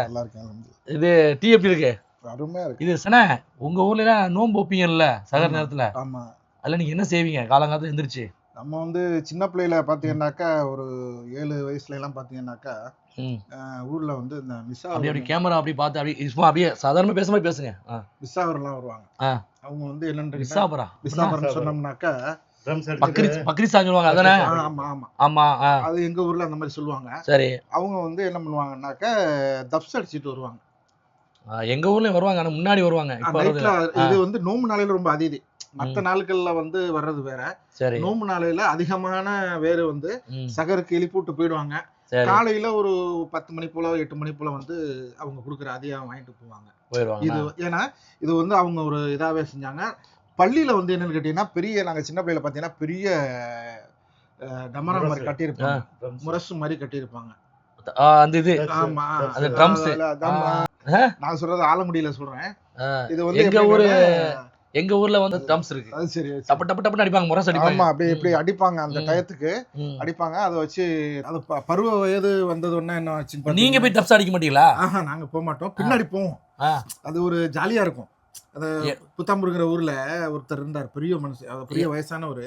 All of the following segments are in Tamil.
நல்லா இருக்கேன். இது டீ எப்படி இருக்கு? அருமையா இருக்கு. இது சனா உங்க ஊர்ல நோன்பு வைப்பீங்கல்ல சகர் நேரத்துல? ஆமா. அதுல நீங்க என்ன செய்வீங்க காலங்காலத்துல எந்திரிச்சு? நம்ம வந்து சின்ன பிள்ளையில பாத்தீங்கன்னாக்கா ஒரு 7 வயசுல எல்லாம் பாத்தீங்கன்னாக்கா ஊர்ல வந்து இந்த அப்படி கேமரா அப்படி பார்த்து அப்படி சும்மா அப்படியே சாதாரணமா பேசுற மாதிரி பேசுங்க. மிஸ்ஸாவர்லாம் வருவாங்க. அவங்க வந்து என்னன்னு மிஸ்ஸாவர்னு சொன்னோம்னாக்கா பக்ரீத் சொல்லுவாங்க அதானே? ஆமா ஆமா ஆமா. அது எங்க ஊர்ல அந்த மாதிரி சொல்லுவாங்க. சரி. அவங்க வந்து என்ன பண்ணுவாங்கன்னாக்கா தப்ஸ் அடிச்சிட்டு வருவாங்க. எங்க ஊர்லயும் வருவாங்க, ஆனா முன்னாடி வருவாங்க. இது வந்து நோம்பு நாளையில ரொம்ப அதிதி. மற்ற நாட்கள்ல வந்து வர்றது வேற. சரி. நோம்பு நாளையில அதிகமான வேறு வந்து சகருக்கு எழுப்பிவிட்டு போயிடுவாங்க. காலையில ஒரு 10 மணி போல 8 மணி போல வந்து அவங்க கொடுக்குற அதிகம் வாங்கிட்டு போவாங்க. இது ஏன்னா இது வந்து அவங்க ஒரு இதாவே செஞ்சாங்க. பள்ளியில வந்து என்னன்னு கேட்டீங்கன்னா பெரிய நாங்க சின்ன பிள்ளையில பாத்தீங்கன்னா பெரிய டமரா மாதிரி கட்டியிருப்பாங்க, முரசு மாதிரி கட்டியிருப்பாங்க. அந்த இது ஆமா அந்த ட்ரம்ஸ். நான் சொல்றது ஆலங்குடியில சொல்றேன். இது வந்து எங்க ஊர்ல வந்து ட்ரம்ஸ் இருக்கு. அது சரி. டப்பு டப்பு டப்புன்னு அடிப்பாங்க, முரசு அடிப்பாங்க. ஆமா அப்படி இப்படி அடிப்பாங்க, அந்த டயத்துக்கு அடிப்பாங்க. அதை வச்சு அது பருவ வயது வந்தது ஒண்ணு என்ன ஆச்சுன்னு. நீங்க போய் டப்ஸ் அடிக்க மாட்டீங்களா? நாங்க போக மாட்டோம், பின்னாடி போவோம். அது ஒரு ஜாலியா இருக்கும். அது புத்தாம்புருங்கிற ஊர்ல ஒருத்தர் இருந்தார், பெரிய மனுஷன், பெரிய வயசானவர்.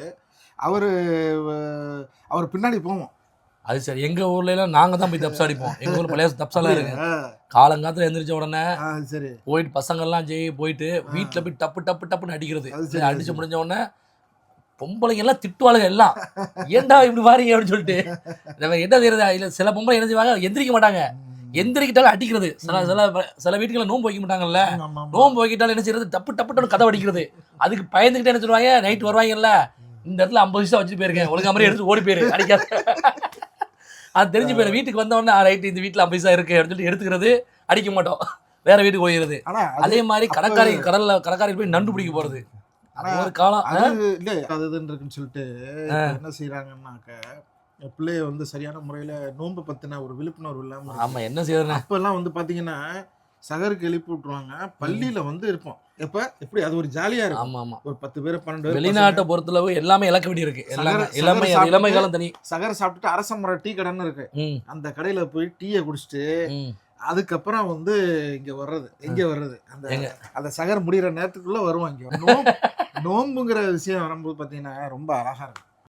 அவர் பின்னாடி போவோம். அது சரி. எங்க ஊர்ல எல்லாம் நாங்க தான் போய் தப்ஸ் அடிப்போம். எங்க ஊர்ல பழைய தப்ஸெல்லாம் இருக்கு. காலங்காலத்துல எந்திரிச்ச உடனே சரி போயிட்டு பசங்க எல்லாம் போயிட்டு வீட்டுல போய் டப்பு டப்பு டப்புன்னு அடிக்கிறது. அடிச்சு முடிஞ்ச உடனே பொம்பளைங்க எல்லாம் திட்டுவாளுங்க எல்லாம், ஏன்டா இப்படி வாரீங்க அப்படின்னு சொல்லிட்டு. என்ன செய்யறது? இல்ல சில பொம்பளை என்ன செய்வாங்க, எந்திரிக்க மாட்டாங்க. எந்திரிக்கிட்டாலும் அடிக்கிறது. சில வீட்டுல நோம்பு வைக்க மாட்டாங்கல்ல, நோம்பு வைக்கிட்டாலும் என்ன செய்யறது, டப்பு டப்பு டப்பு கதை அடிக்கிறது. அதுக்கு பயந்துகிட்டே என்ன சொல்லுவாங்க, நைட் வருவாங்கல்ல, இந்த இடத்துல 50 பைசா வச்சுட்டு போயிருக்கேன், ஒழுங்கா மாதிரி எடுத்து ஓடி போயிரு, அடிக்காத. அது தெரிஞ்சு போயிரு. வீட்டுக்கு வந்தவொடனே ரைட் இந்த வீட்டுல 50 பைசா இருக்கு அப்படின்னு சொல்லிட்டு எடுத்துக்கிறது, அடிக்க மாட்டோம், வேற வீட்டுக்கு போயிடுறது. அதே மாதிரி கடற்காரி போய் நண்டு பிடிக்க போறது. ஒரு காலம் அதுன்னு சொல்லிட்டு என்ன செய்யறாங்கன்னாக்க, பிள்ளைய வந்து சரியான முறையில நோன்பு பத்தின ஒரு விழிப்புணர்வு இல்லாம. ஆமா, என்ன செய்யறது? அப்பெல்லாம் வந்து பாத்தீங்கன்னா சகருக்கு எழுப்பி விட்டுருவாங்க. பள்ளியில வந்து இருப்போம். எப்ப எப்படி அது ஒரு ஜாலியா இருக்கும். ஆமா ஆமா. ஒரு 10 பேர் 12 பேர். வெளிநாட்டை பொறுத்தளவு எல்லாமே இழக்க வேண்டி இருக்கு. இளமை காலம் தனி. சகரை சாப்பிட்டுட்டு அரசமர டீ கடைன்னு இருக்கு, அந்த கடையில போய் டீயை குடிச்சிட்டு அதுக்கப்புறம் வந்து இங்க வர்றது. எங்க வர்றது, அந்த சகர் முடிகிற நேரத்துக்குள்ள வருவாங்க. நோம்புங்கிற விஷயம் வரும்போது பாத்தீங்கன்னா ரொம்ப அழகா இருக்கும்.